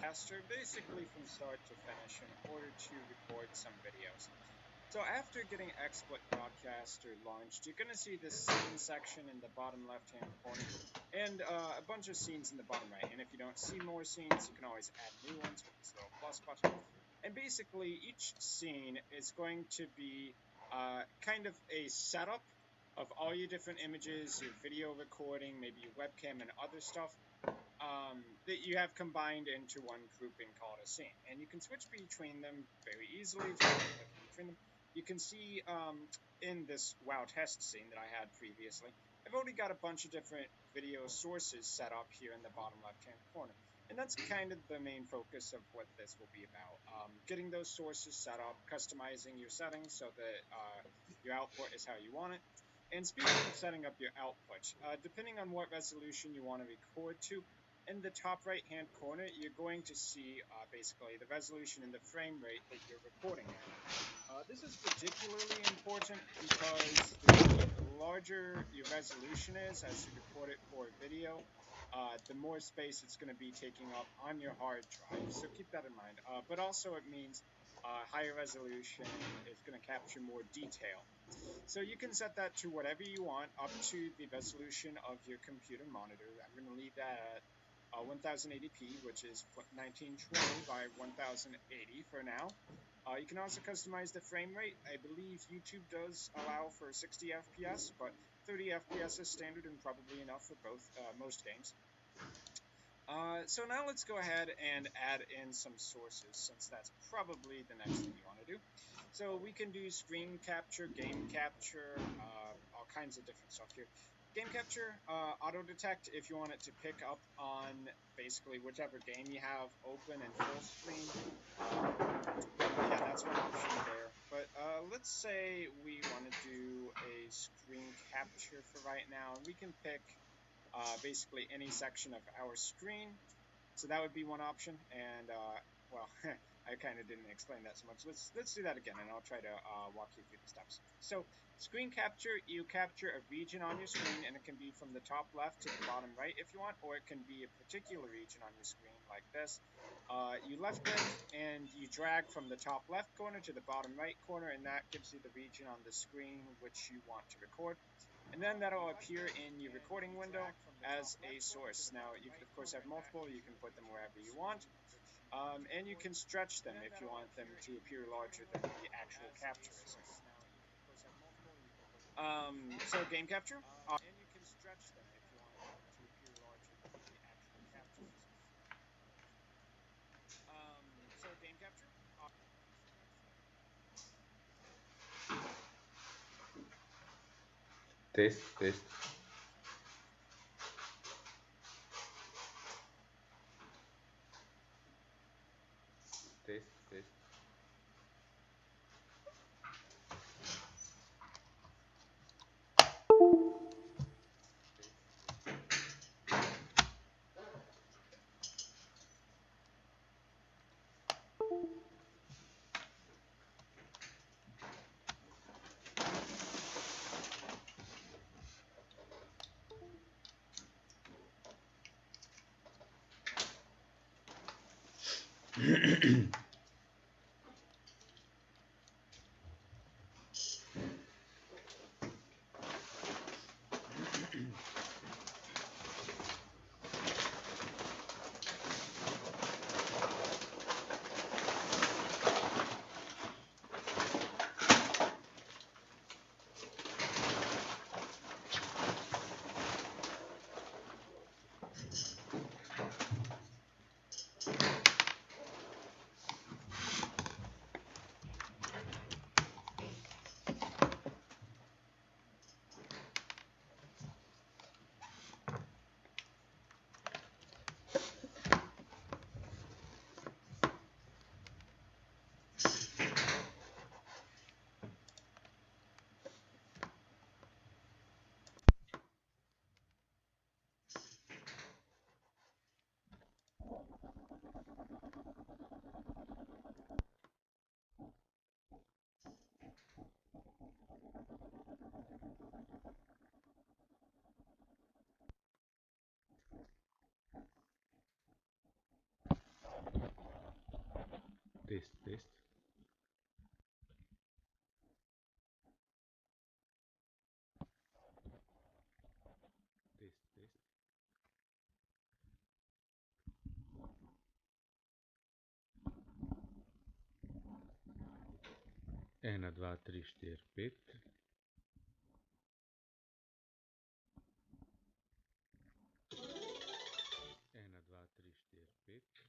broadcaster, basically from start to finish, in order to record some videos. So after getting XSplit Broadcaster launched, you're going to see this scene section in the bottom left-hand corner, and a bunch of scenes in the bottom right. And if you don't see more scenes, you can always add new ones with this little plus button. And basically, each scene is going to be kind of a setup of all your different images, your video recording, maybe your webcam and other stuff that you have combined into one grouping called a scene. And you can switch between them very easily if you want to click in between them. You can see in this WoW test scene that I had previously, I've already got a bunch of different video sources set up here in the bottom left-hand corner. And that's kind of the main focus of what this will be about. Getting those sources set up, customizing your settings so that your output is how you want it. And speaking of setting up your output, depending on what resolution you want to record to, in the top right hand corner, you're going to see basically the resolution and the frame rate that you're recording at. This is particularly important because the larger your resolution is as you record it for a video, the more space it's going to be taking up on your hard drive. So keep that in mind. But also it means higher resolution is going to capture more detail. So you can set that to whatever you want up to the resolution of your computer monitor. I'm going to leave that at 1080p, which is 1920 by 1080 for now. You can also customize the frame rate. I believe YouTube does allow for 60 FPS, but 30 FPS is standard and probably enough for most games. So now let's go ahead and add in some sources, since that's probably the next thing you want to do. So we can do screen capture, game capture, all kinds of different stuff here. Game capture, auto detect if you want it to pick up on basically whichever game you have open and full screen. Yeah, that's one option there. But let's say we want to do a screen capture for right now, and we can pick basically any section of our screen. So that would be one option. And well, I kind of didn't explain that so much. Let's do that again, and I'll try to walk you through the steps. So screen capture, you capture a region on your screen, and it can be from the top left to the bottom right if you want, or it can be a particular region on your screen like this. You left click and you drag from the top left corner to the bottom right corner, and that gives you the region on the screen which you want to record. And then that'll appear in your recording window as a source. Now, you can, of course, have multiple. You can put them wherever you want. And you can stretch them if you want them to appear larger than the actual capture is. So game capture. And you can stretch them if you want them to appear larger than the actual capture is. So game capture. Test, test, test, test. Ena, dva, tri, štiri, pet. Ena, dva, tri, štiri, pet.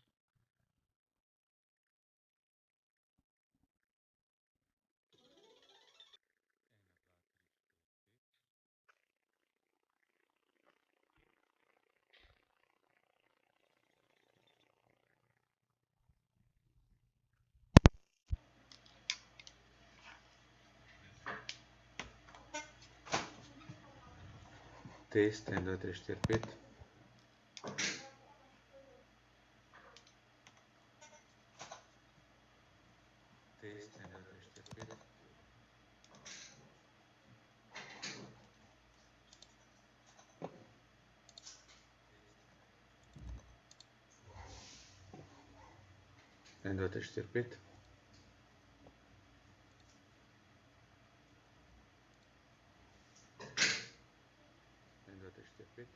Test, 1, 2, 3, 4, 5. Test, 1, 2, 3, 4, 5. 1, 2, 3, 4, 5. 1, 2, 3, 4, 5.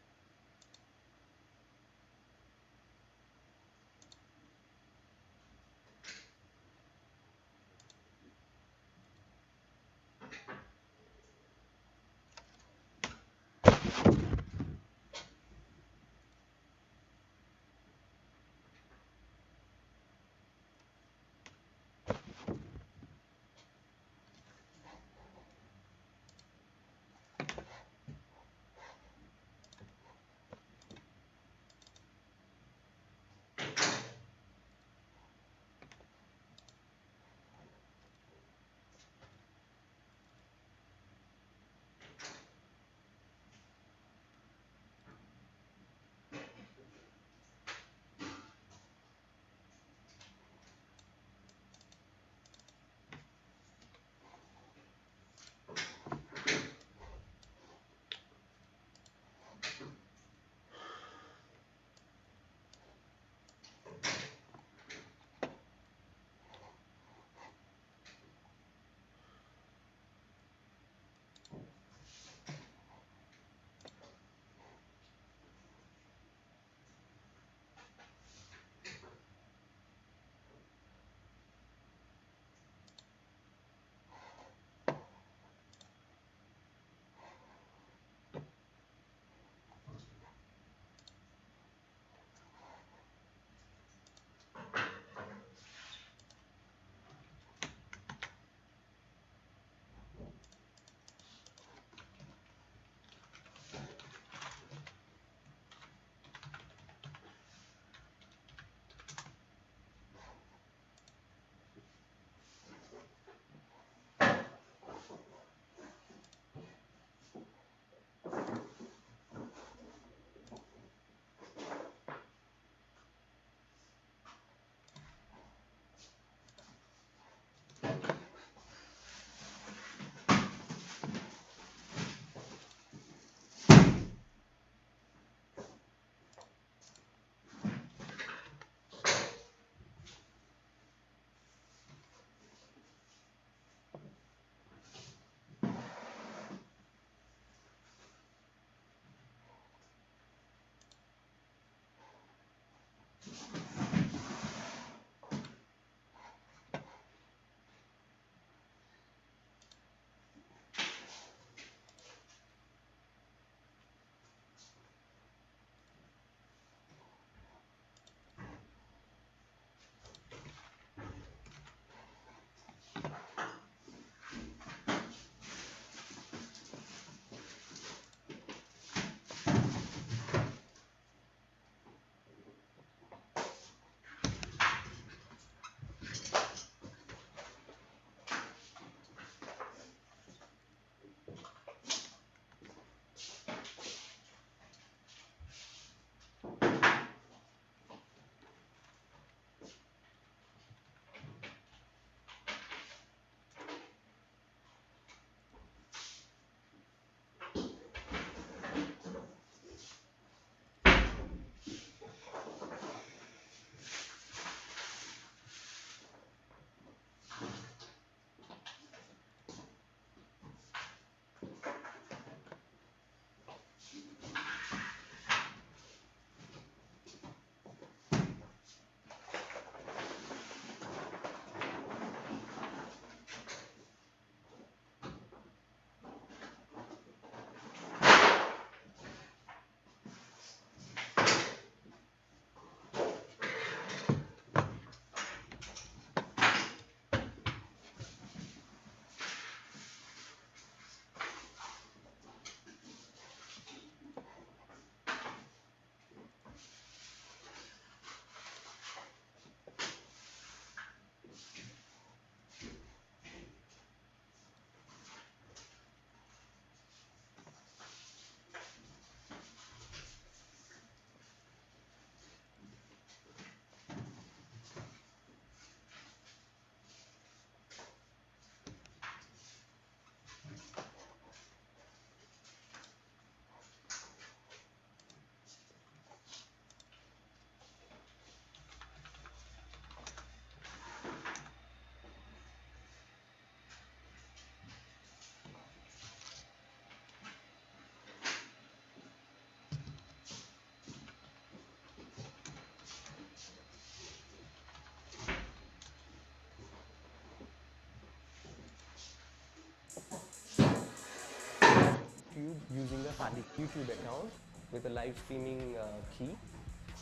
YouTube using a handy YouTube account with a live streaming key.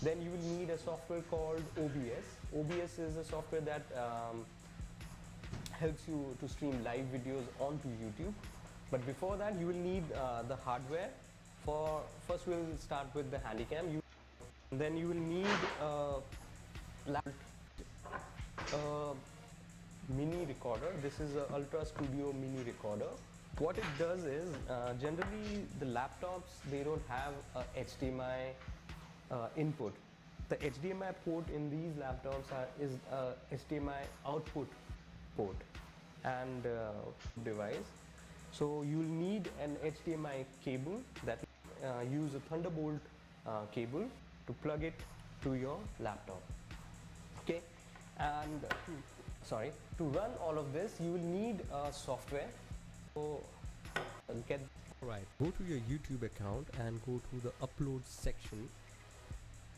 Then you will need a software called OBS. OBS is a software that helps you to stream live videos onto YouTube. But before that, you will need the hardware. For first, we'll start with the Handycam. Then you will need a mini recorder. This is a Ultra Studio mini recorder. What it does is generally the laptops, they don't have a HDMI input. The HDMI port in these laptops is a HDMI output port and device. So you'll need an HDMI cable that use a Thunderbolt cable to plug it to your laptop. Okay, and sorry, to run all of this, you will need software. So get right. Go to your YouTube account and go to the upload section.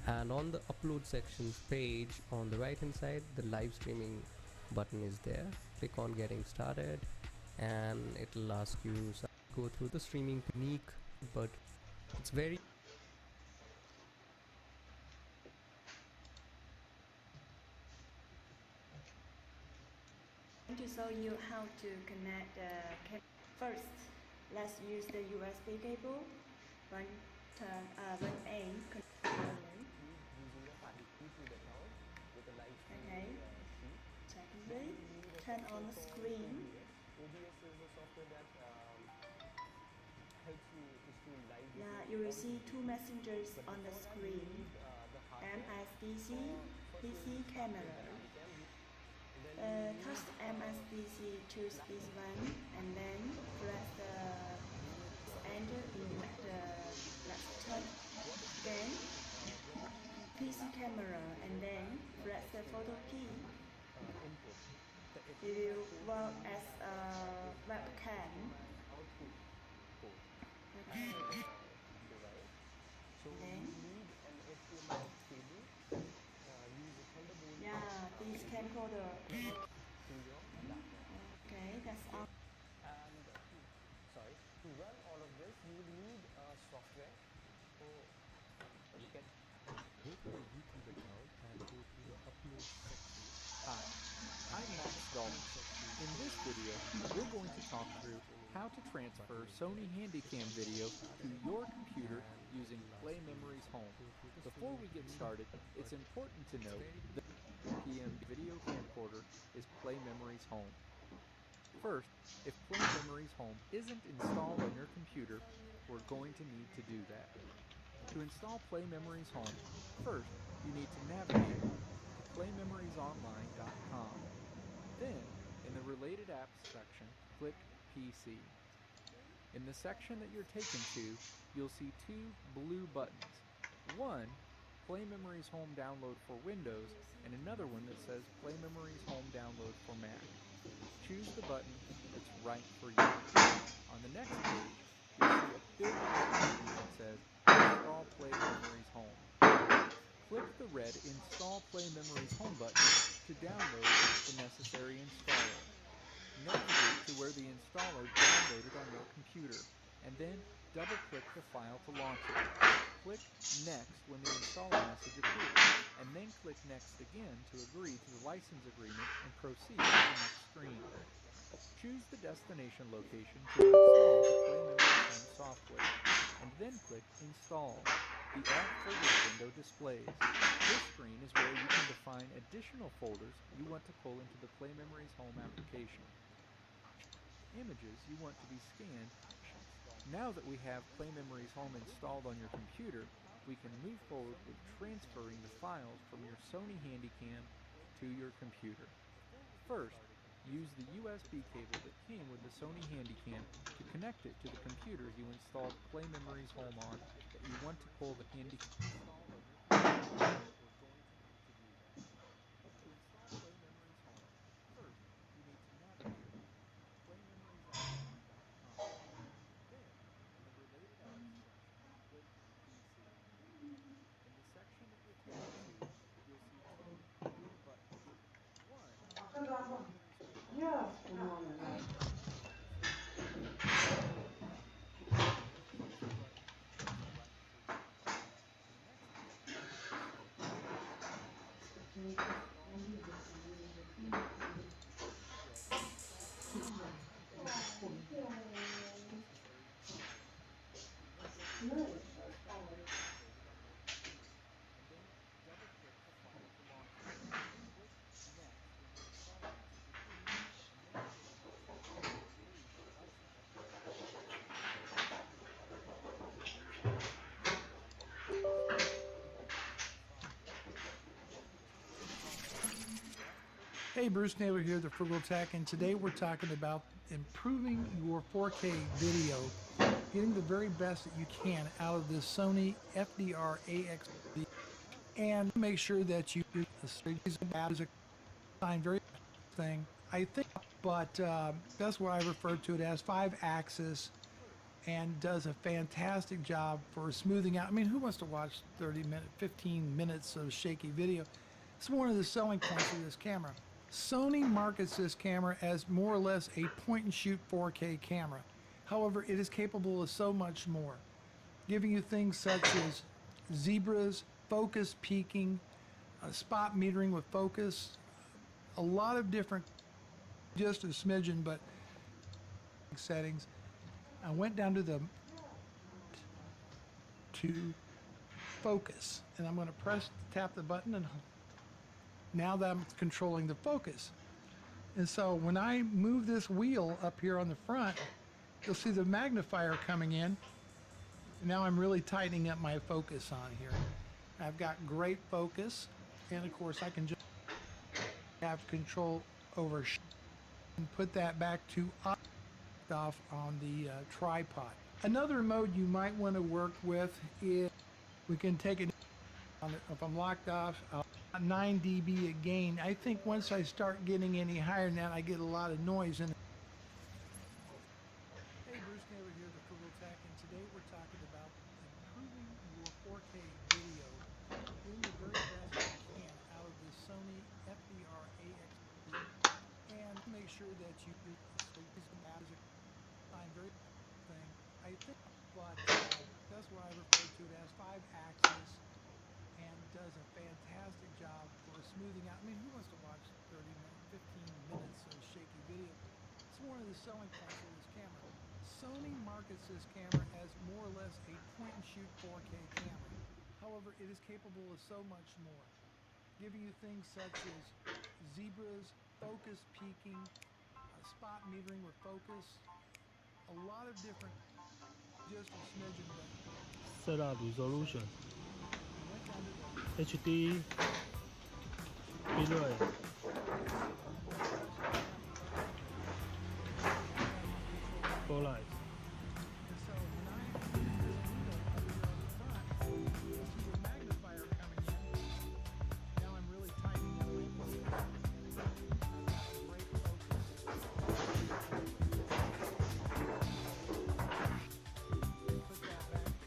And on the upload sections page, on the right hand side, the live streaming button is there. Click on getting started, and it'll ask you to go through the streaming technique, but it's very I'm going to show you how to connect the cable. First, let's use the USB cable. Run, run A. Okay. Secondly, turn on the screen. OBS is a software that helps you to stream live Yeah, videos. you will see two messengers on the screen. MSDC, PC camera. Touch MSDC, choose this one, and then press the enter in the left turn. Then PC camera, and then press the photo key. It will work as a webcam. Okay. So Then, you need an HDMI cable. Use a Thunderbolt yeah, this camcorder. to your laptop. Okay, that's all. And sorry, to run all of this, you will need software. So you can go to your YouTube account and go to the upload section. Hi, I'm Max Dalton. In this video, we're going to talk through how to transfer Sony Handycam video to your computer using Play Memories Home. Before we get started, it's important to note that the PM video camcorder is Play Memories Home. First, if Play Memories Home isn't installed on your computer, we're going to need to do that. To install Play Memories Home, first you need to navigate to playmemoriesonline.com. Then, in the Related Apps section, click PC. In the section that you're taken to, you'll see two blue buttons. One, Play Memories Home Download for Windows, and another one that says Play Memories Home Download for Mac. Choose the button that's right for you. On the next page, you'll see a big red button that says Install Play Memories Home. Click the red Install Play Memories Home button to download the necessary installer. Navigate to where the installer downloaded on your computer, and then double-click the file to launch it. Click Next when the installer message appears, and then click Next again to agree to the license agreement and proceed to the next screen. Choose the destination location to install the Play Memories Home software, and then click Install. The Add Folders window displays. This screen is where you can define additional folders you want to pull into the Play Memories Home application. Images you want to be scanned. Now that we have Play Memories Home installed on your computer, we can move forward with transferring the files from your Sony Handycam to your computer. First, use the USB cable that came with the Sony Handycam to connect it to the computer you installed Play Memories Home on that you want to pull the Handycam. To install Play Memories Home, first you need to navigate to playmemoriesonline.com. Then, in the Related Apps section, click PC. In the section that you're taken to, you'll see two blue buttons. One, Play Memories Home button, and another one that says Play Memories Home Download for Mac. Hey, Bruce Naylor here, the Frugal Tech, and today we're talking about improving your 4K video, getting the very best that you can out of this Sony FDR AX, and make sure that you do a series of apps, a very thing, I think, but that's what I refer to it as 5-axis, and does a fantastic job for smoothing out. I mean, who wants to watch 15 minutes of shaky video? It's one of the selling points of this camera. Sony markets this camera as more or less a point and shoot 4K camera. However, it is capable of so much more, giving you things such as zebras, focus peaking, spot metering with focus, a lot of different, just a smidgen, but settings. I went down to the focus, and I'm going to tap the button, and now that I'm controlling the focus. And so when I move this wheel up here on the front, you'll see the magnifier coming in. Now I'm really tightening up my focus on here. I've got great focus, and of course I can just have control over and put that back to off on the tripod. Another mode you might want to work with is we can take it if I'm locked off. 9 dB a gain. I think once I start getting any higher than that, I get a lot of noise in it. Hey, Bruce Naylor here, the Frugal Tech, and today we're talking about improving your 4K video, doing the very best you can out of the Sony FDR AX, and make sure that you do a very thing, I think, but that's what I refer to it as 5-axis, and does a fantastic job for smoothing out. I mean, who wants to watch 15 minutes of shaky video? It's one of the selling points of this camera. Sony markets this camera as more or less a point-and-shoot 4K camera. However, it is capable of so much more, giving you things such as zebras, focus peaking, spot metering with focus, a lot of different, just a smidgen, but set up resolution HD bitrate full light. and so when I see the magnifier coming in, now I'm really tightening up my focus. I've got great focus. Put that back to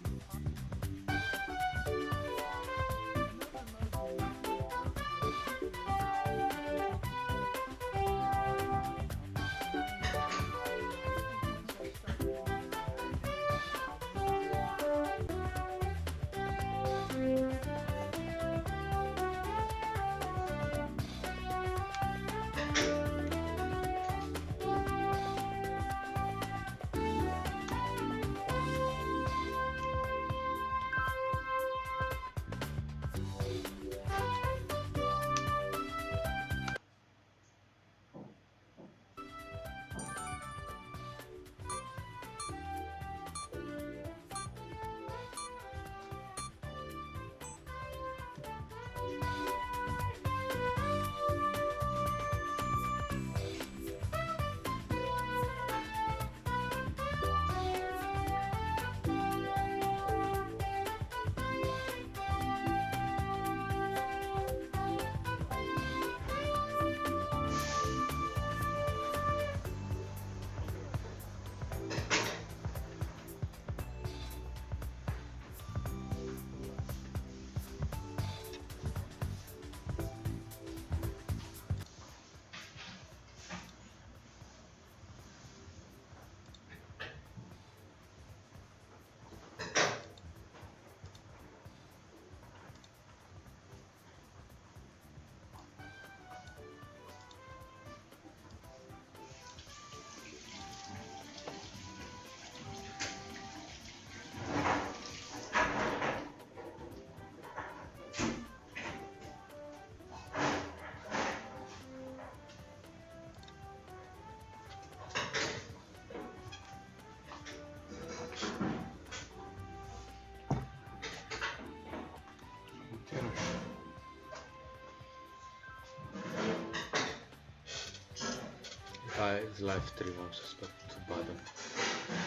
Z live streamom se spet ubadam.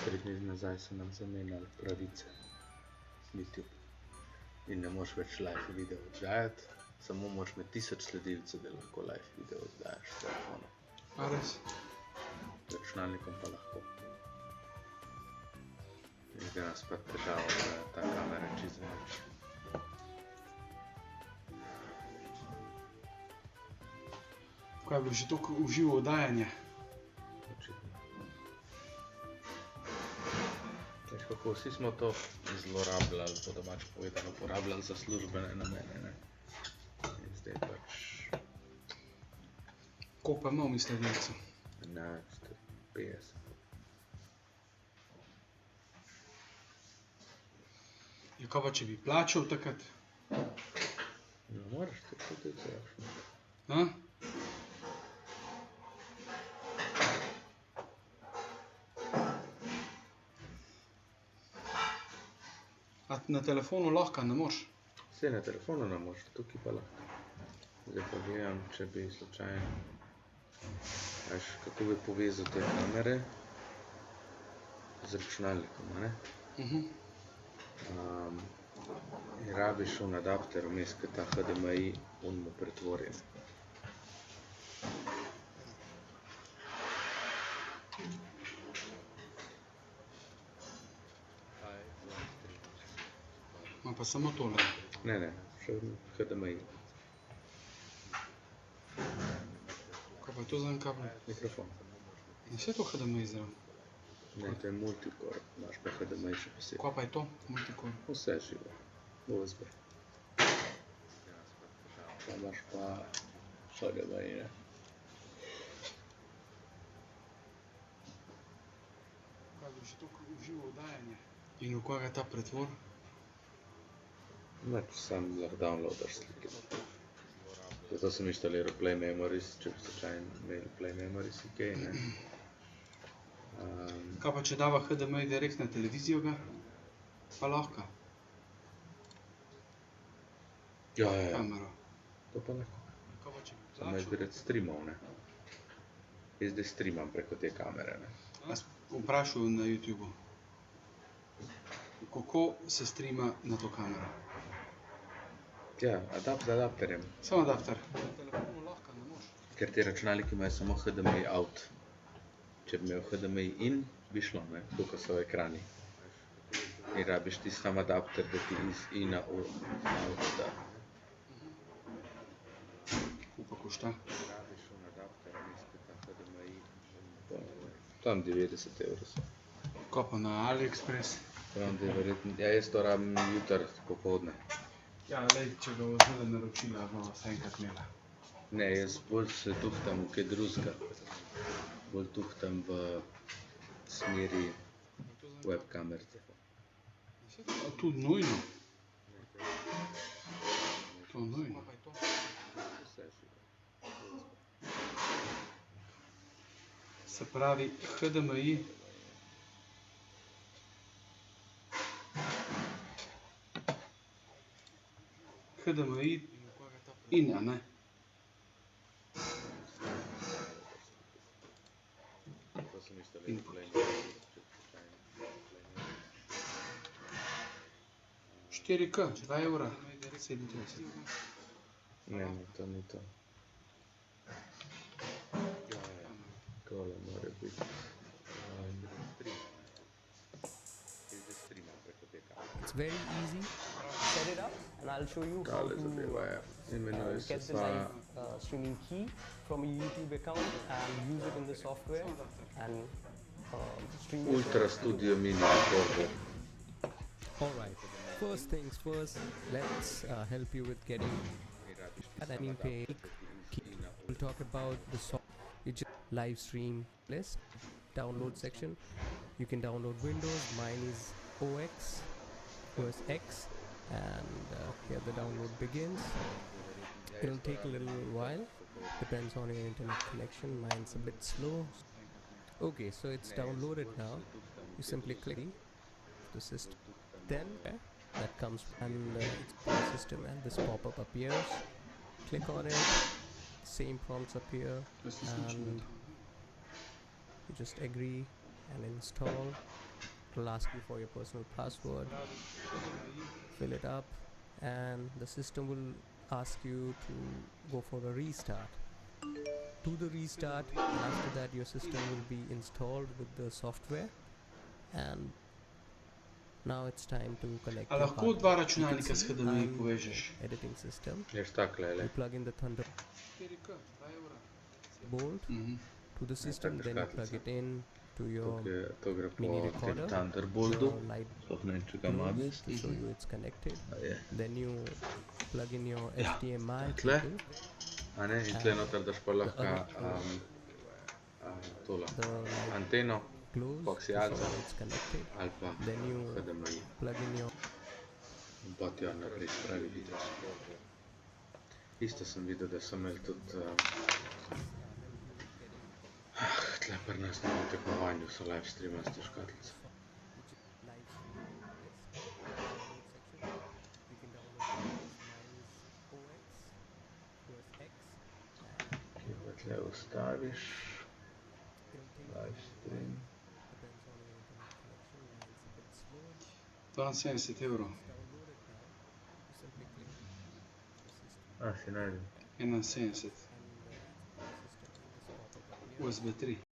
3 dni nazaj so nam zamenjali pravice z YouTube. In ne moreš več live video oddajati, samo moraš imeti 1000 sledilcev, da lahko live video oddajaš s telefonom. A res? Z računalnikom pa lahko. In zdaj nas pa težava, da je ta kamera čisto nič. Kaj je bilo že toliko uživo oddajanje? Očitno. Veš kako, vsi smo to zlorabljali, po domač povedano, uporabljali za službene namene, ne? In zdaj pač... Koliko pa imel mi sledilcev? Ne, 50. Ja, kaj pa če bi plačal takrat? No, moraš te tudi zašno. A? A na telefonu lahko, ne moreš? Vse na telefonu ne moreš, tukaj pa lahko. Zdaj pa gledam, če bi slučajno... Veš, kako bi povezal te kamere z računalnikom, a ne? In rabiš un adapter vmes, ke ta HDMI unmu pretvorim. Ma pa samo tole. Ne, še HDMI. Kaj pa je to za en kabel? Mikrofon. Ne vse to HDMI zraven. Ne, to je multicore, imaš pa HDMI še posebej. Kaj pa je to? Multicore. Vse živo. USB. Pa imaš pa HDMI, ne. Kaj je bilo že toliko uživo oddajanje? In v koga ta pretvor? Nič, sam lahko downloadaš slike. Zato sem inštaliral Play Memories, če bi slučajno imeli Play Memories kaj, ne. Kaj pa če dava HDMI direkt na televizijo ga? Pa lahko. Ja. Kamero. To pa lahko. Kaj pa če bi Samo jaz bi rad streamal, ne. Jaz zdaj streamam preko te kamere, ne. Jaz vprašal na YouTubeu. Kako se streama na to kamero? Ja, z adapterjem. Samo adapter. Na telefonu lahko, ne moreš. Ker ti računalniki imajo samo HDMI out. Če bi imel HDMI in, bi šlo, ne, tukaj so ekrani. In rabiš ti sam adapter, da ti iz ina out da. Koliko pa košta? Rabiš un adapter, vmes ta HDMI. Tam 90 € so. Kaj pa na AliExpress? Tam da je verjetno, ja, jaz to rabim jutr, popoldne. Ja, lej, če ga vzmele naročila, bomo vse enkrat imela. Ne, jaz bolj se tuhtam v kaj drugega. Bolj tuhtam v smeri webkamer. A tu nujno? To nujno. Se pravi, HDMI in, a ne? In 4K, 2 evra, 37. Ne, to ni to. Tole mora biti. It's very easy. Set it up and I'll show you how Tale to zadeva je. Imenuje se get the sva... live streaming key from a YouTube account and use it in the software and stream it. Ultra Studio Mini Recorder. Alright, first things first, let's help you with getting an page. We'll talk about the software live stream list, download section. You can download Windows, mine is OS X, and here the download begins. It'll take a little while, depends on your internet connection, mine's a bit slow. Okay, so it's downloaded now. You simply click the system, then that comes and it's the system and this pop-up appears. Click on it, same prompts appear, and You just agree and install. It'll ask you for your personal password, fill it up, and the system will ask you to go for a restart. Do the restart, and after that your system will be installed with the software, and now it's time to connect A your lahko hard dva drive. You can računalnika see SHDMI I'm povežeš? editing system. Jaz tako le. You plug in the Thunderbolt 4K, 2 evra. to the system, taka then you plug škatlica. it in to your To gre mini po tem recorder. Thunderboltu. The light Sploh ne vem, če ga ima glows vest. to show you it's connected. A je. Then you plug in your Ja, HDMI tle. cable. A ne, in tle noter daš pa lahko tole The light anteno, glows to show koaksialca you it's connected. ali pa Then you HDMI. plug in your In pa ti narediti pravi video. Isto sem videl, da so imeli tudi tle pri nas na tekmovanju so live streamali s to škatlico. which is live stream. Yes. Download section. You can download mine's OS X, and Ki pa tle ustaviš, it'll take live a stream. while. Depends on your internet connection. Mine's a bit slow. 72 evrov. It's downloaded now. You simply click the system, A, si najdem. 71. and the system will just pop up here. USB 3.